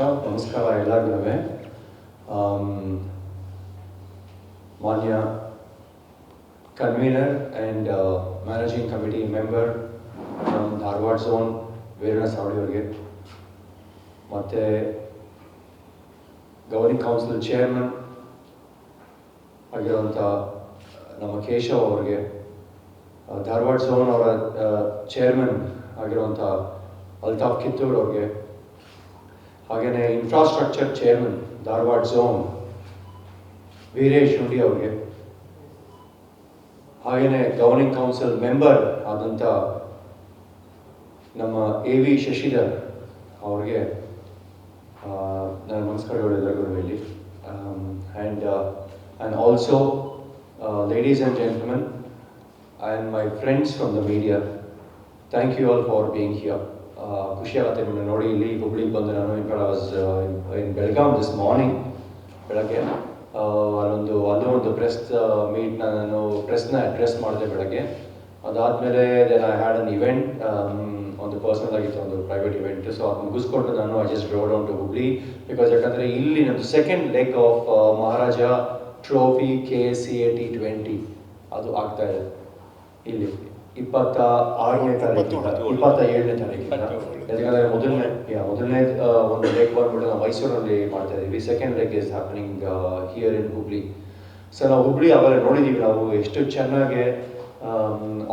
ನಮಸ್ಕಾರ ಎಲ್ಲರಿಗೂ. ಮಾನ್ಯ convener and managing committee member ನಮ್ಮ ಧಾರವಾಡ ಝೋನ್ ವೀರಣ್ಣ ಸಾವಳಿ ಅವರಿಗೆ, ಮತ್ತು ಗವರ್ನಿಂಗ್ ಕೌನ್ಸಿಲ್ ಚೇರ್ಮನ್ ಆಗಿರುವಂಥ ನಮ್ಮ ಕೇಶವ್ ಅವರಿಗೆ, ಧಾರವಾಡ ಝೋನ್ ಅವರ ಚೇರ್ಮನ್ ಆಗಿರುವಂಥ ಅಲ್ತಾಫ್ ಕಿತ್ತೂರ್ ಅವ್ರಿಗೆ, ಹಾಗೆಯೇ infrastructure chairman Dharwad zone Veeresh ಹುಂಡಿ ಅವ್ರಿಗೆ, ಹಾಗೆಯೇ ಗವರ್ನಿಂಗ್ ಕೌನ್ಸಿಲ್ ಮೆಂಬರ್ ಆದಂಥ ನಮ್ಮ AV ಶಶಿಧರ್ ಅವ್ರಿಗೆ ನನ್ನ ನಮಸ್ಕಾರಗಳು ಎಲ್ಲರಿಗೂ ಇಲ್ಲಿ. And also ladies and gentlemen and my friends from the media, thank you all for being here. ಖುಷಿ ಆಗುತ್ತೆ ನಿಮ್ಮನ್ನ ನೋಡಿ. ಇಲ್ಲಿ ಹುಬ್ಳಿಗೆ ಬಂದು ನಾನು ಇನ್ ಬೆಳಗಾಂ ದಿಸ್ ಮಾರ್ನಿಂಗ್ ಬೆಳಗ್ಗೆ ಅಲ್ಲೊಂದು ಪ್ರೆಸ್ ಮೀಟ್ನ ನಾನು ಪ್ರೆಸ್ನ ಅಡ್ರೆಸ್ ಮಾಡಿದೆ ಬೆಳಗ್ಗೆ. ಅದಾದಮೇಲೆ then I had an event, ಒಂದು ಪರ್ಸನಲ್ ಆಗಿತ್ತು, ಒಂದು ಪ್ರೈವೇಟ್ ಇವೆಂಟ್. ಸೊ ಅದು ಮುಗಿಸ್ಕೊಂಡು ನಾನು I just drove down to Hubli, because ಯಾಕಂದರೆ ಇಲ್ಲಿ ನಮ್ಮದು second leg of Maharaja trophy KSCA T20 ಅದು ಆಗ್ತಾ ಇದೆ ಇಲ್ಲಿ 27ನೇ ತಾರೀಕಿಂದ. ಯಾಕಂದರೆ ಮೊದಲನೇ ಒಂದು ಲೆಗ್ ಬಂದ್ಬಿಟ್ಟು ನಾವು ಮೈಸೂರಲ್ಲಿ ಮಾಡ್ತಾ ಇದ್ದೀವಿ. Second leg is happening here in Hubli. So ನಾವು ಹುಬ್ಳಿ ಅವೆಲ್ಲ ನೋಡಿದ್ದೀವಿ, ನಾವು ಎಷ್ಟು ಚೆನ್ನಾಗಿ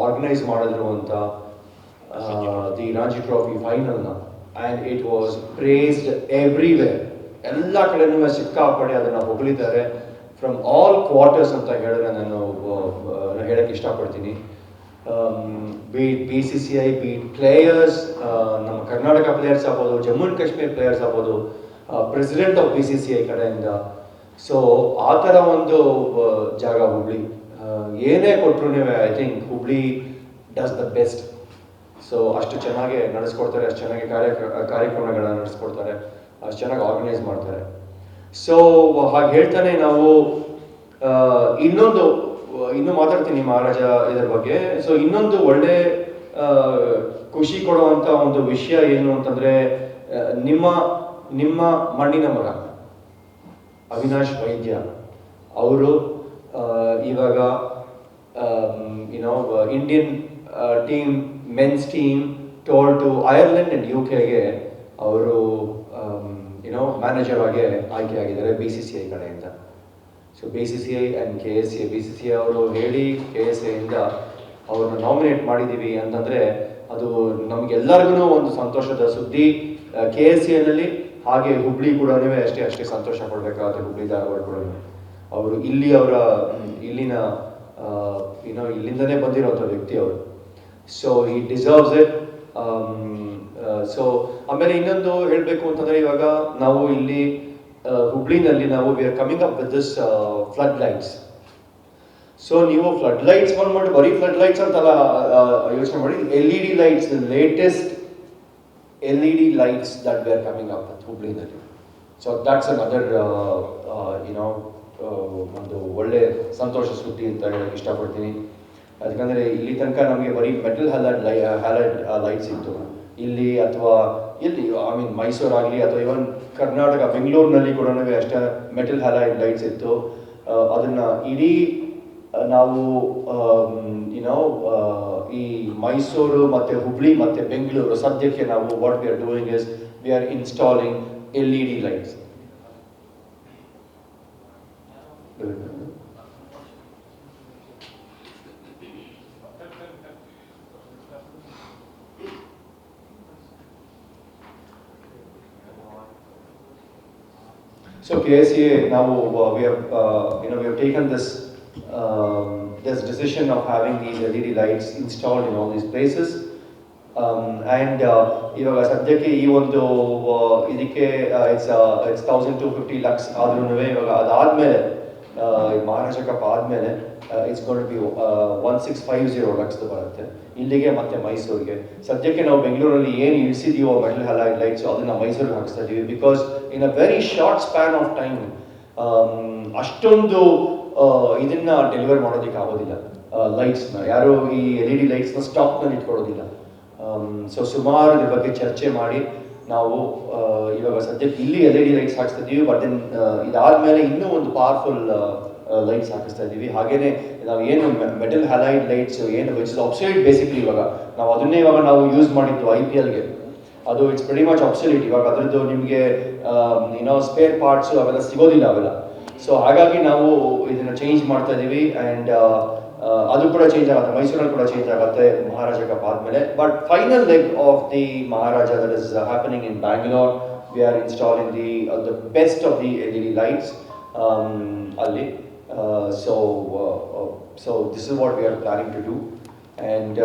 ಆರ್ಗನೈಸ್ ಮಾಡಿದ್ರು ಅಂತ ದಿ ರಣಜಿ ಟ್ರೋಫಿ ಫೈನಲ್ನ. And it was praised everywhere, ಎಲ್ಲ ಕಡೆನೂ ಸಿಕ್ಕಾಪಡೆ ಅದನ್ನು ಹೊಗಳಿದ್ದಾರೆ ಫ್ರಮ್ ಆಲ್ ಕ್ವಾರ್ಟರ್ಸ್ ಅಂತ ಹೇಳಿದ್ರೆ ನಾನು ಹೇಳಕ್ಕೆ ಇಷ್ಟಪಡ್ತೀನಿ. BCCI, ಪ್ಲೇಯರ್ಸ್, ನಮ್ಮ ಕರ್ನಾಟಕ ಪ್ಲೇಯರ್ಸ್ ಆಗ್ಬೋದು, ಜಮ್ಮು ಆ್ಯಂಡ್ ಕಾಶ್ಮೀರ್ ಪ್ಲೇಯರ್ಸ್ ಆಗ್ಬೋದು, ಪ್ರೆಸಿಡೆಂಟ್ ಆಫ್ BCCI ಕಡೆಯಿಂದ. ಸೊ ಆ ಥರ ಒಂದು ಜಾಗ ಹುಬ್ಳಿ. ಏನೇ ಕೊಟ್ಟರು I think Hubli does the best. So ಅಷ್ಟು ಚೆನ್ನಾಗಿ ನಡೆಸ್ಕೊಡ್ತಾರೆ, ಅಷ್ಟು ಚೆನ್ನಾಗಿ ಕಾರ್ಯಕ್ರಮಗಳನ್ನ ನಡೆಸ್ಕೊಡ್ತಾರೆ, ಅಷ್ಟು ಚೆನ್ನಾಗಿ ಆರ್ಗನೈಸ್ ಮಾಡ್ತಾರೆ. ಸೊ ಹಾಗೆ ಹೇಳ್ತಾನೆ ನಾವು ಇನ್ನೂ ಮಾತಾಡ್ತೀನಿ ಮಹಾರಾಜ ಇದರ ಬಗ್ಗೆ. ಸೊ ಇನ್ನೊಂದು ಒಳ್ಳೆ ಖುಷಿ ಕೊಡುವಂಥ ಒಂದು ವಿಷಯ ಏನು ಅಂತಂದರೆ, ನಿಮ್ಮ ಮಣ್ಣಿನ ಮಗ ಅವಿನಾಶ್ ವೈದ್ಯ ಅವರು ಇವಾಗ Indian team men's team tour to Ireland and UK ಅವರು ಮ್ಯಾನೇಜರ್ ಆಗಿ ಆಯ್ಕೆಯಾಗಿದ್ದಾರೆ BCCI ಕಡೆಯಿಂದ. So BCCI and KSCA, BCCI ಅವರು ಹೇಳಿ KSCAಯಿಂದ ಅವ್ರನ್ನ ನಾಮಿನೇಟ್ ಮಾಡಿದ್ದೀವಿ ಅಂತಂದರೆ ಅದು ನಮಗೆಲ್ಲರಿಗೂ ಒಂದು ಸಂತೋಷದ ಸುದ್ದಿ. KSCAನಲ್ಲಿ ಹಾಗೆ ಹುಬ್ಳಿ ಕೂಡ ಅಷ್ಟೇ ಸಂತೋಷ ಪಡಬೇಕಾಗುತ್ತೆ. ಹುಬ್ಳಿ ಧಾರವಾಡ ಕೂಡ ಅವರು ಇಲ್ಲಿಂದನೇ ಬಂದಿರೋಂಥ ವ್ಯಕ್ತಿ ಅವರು. ಸೊ ಈ ಡಿಸರ್ವ್ಸ್ ಇಟ್. ಸೊ ಆಮೇಲೆ ಇನ್ನೊಂದು ಹೇಳಬೇಕು ಅಂತಂದರೆ, ಇವಾಗ ನಾವು ಇಲ್ಲಿ ಹುಬ್ಳಿನಲ್ಲಿ we are coming up with this flood lights. So ನೀವು ಫ್ಲಡ್ ಲೈಟ್ಸ್ ಬಂದ್ಬಿಟ್ಟು ಬರೀ ಫ್ಲಡ್ ಲೈಟ್ಸ್ ಅಂತಲ್ಲ ಯೋಚನೆ ಮಾಡಿ, LED lights, latest LED lights that we are coming up with ಹುಬ್ಳಿನಲ್ಲಿ. ಸೊ ದಟ್ಸ್ ಅನದರ್ ಒಂದು ಒಳ್ಳೆ ಸಂತೋಷ ಸುದ್ದಿ ಅಂತ ಹೇಳಕ್ಕೆ ಇಷ್ಟಪಡ್ತೀನಿ. ಯಾಕಂದರೆ ಇಲ್ಲಿ ತನಕ ನಮಗೆ ಬರೀ ಮೆಟಲ್ ಹ್ಯಾಲೈಡ್ ಲೈಟ್ಸ್ ಇತ್ತು ಇಲ್ಲಿ, ಅಥವಾ ಎಲ್ಲಿ ಮೈಸೂರು ಆಗಲಿ ಅಥವಾ ಇವನ್ ಕರ್ನಾಟಕ ಬೆಂಗಳೂರಿನಲ್ಲಿ ಕೂಡ ಅಷ್ಟೇ ಮೆಟಲ್ ಹ್ಯಾಲೈಡ್ ಲೈಟ್ಸ್ ಇತ್ತು. ಅದನ್ನು ಇಡೀ ನಾವು ಈ ಮೈಸೂರು ಮತ್ತು ಹುಬ್ಳಿ ಮತ್ತು ಬೆಂಗಳೂರು ಸದ್ಯಕ್ಕೆ ನಾವು what we are doing is we are installing LED lights. So KSCA now we have taken this decision of having these LED lights installed in all these places, and ಇವಾಗ ಸದ್ಯಕ್ಕೆ ಈ ಒಂದು ಇದಕ್ಕೆ it's 1250 ಲಕ್ಷ ಆದ್ರೂ ಇವಾಗ ಅದಾದಮೇಲೆ ಮಹಾರಾಜ ಕಪ್ ಆದಮೇಲೆ it's going to B 1650 ಲಕ್ಷದ ಬರುತ್ತೆ ಇಲ್ಲಿಗೆ ಮತ್ತು ಮೈಸೂರಿಗೆ. ಸದ್ಯಕ್ಕೆ ನಾವು ಬೆಂಗಳೂರಲ್ಲಿ ಏನು ಇಳಿಸಿದೀವೋ ಮೆಟಲ್ ಹ್ಯಾಲೈಡ್ ಲೈಟ್ಸ್ ಅದನ್ನು ಮೈಸೂರಿಗೆ ಹಾಕಿಸ್ತಾ ಇದ್ದೀವಿ. Because in a very short span of time ಅಷ್ಟೊಂದು ಇದನ್ನು ಡೆಲಿವರ್ ಮಾಡೋದಕ್ಕೆ ಆಗೋದಿಲ್ಲ. ಲೈಟ್ಸ್ನ ಯಾರು ಈ LED ಲೈಟ್ಸ್ನ ಸ್ಟಾಕ್ನಲ್ಲಿ ಇಟ್ಕೊಳ್ಳೋದಿಲ್ಲ. ಸೊ ಸುಮಾರು ಇದ್ರ ಬಗ್ಗೆ ಚರ್ಚೆ ಮಾಡಿ ನಾವು ಇವಾಗ ಸದ್ಯಕ್ಕೆ ಇಲ್ಲಿ LED ಲೈಟ್ಸ್ ಹಾಕ್ಸ್ತಾ ಇದ್ದೀವಿ, ಬಟ್ ದೆನ್ ಇದಾದ್ಮೇಲೆ ಇನ್ನೂ ಒಂದು ಪವರ್ಫುಲ್ ಲೈಟ್ಸ್ ಹಾಕಿಸ್ತಾ ಇದ್ದೀವಿ. ಹಾಗೇನೆ ನಾವು ಏನು ಮೆಟಲ್ ಹ್ಯಾಲೈಡ್ ಲೈಟ್ಸ್ ಏನು ವಿಚ್ ಇಸ್ ಆಬ್ಸೊಲ್ಯೂಟ್ ಬೇಸಿಕ್ಲಿ, ಇವಾಗ ನಾವು ಅದನ್ನೇ ನಾವು ಯೂಸ್ ಮಾಡಿದ್ದು IPLಗೆ, ಅದು ಇಟ್ಸ್ ವೆರಿ ಮಚ್ ಆಬ್ಸೊಲ್ಯೂಟ್. ಇವಾಗ ಅದರದ್ದು ನಿಮಗೆ ಏನೋ ಸ್ಪೇರ್ ಪಾರ್ಟ್ಸು ಅವೆಲ್ಲ ಸಿಗೋದಿಲ್ಲ ಅವೆಲ್ಲ. ಸೊ ಹಾಗಾಗಿ ನಾವು ಇದನ್ನು ಚೇಂಜ್ ಮಾಡ್ತಾ ಇದ್ದೀವಿ. ಆ್ಯಂಡ್ ಅದು ಕೂಡ ಚೇಂಜ್ ಆಗುತ್ತೆ, ಮೈಸೂರಲ್ಲಿ ಕೂಡ ಚೇಂಜ್ ಆಗುತ್ತೆ ಮಹಾರಾಜ ಕಪ್ ಆದಮೇಲೆ. But final leg of the Maharaja that is happening in Bangalore. We are installing the best of the LED lights ಅಲ್ಲಿ. So this is what we are planning to do. And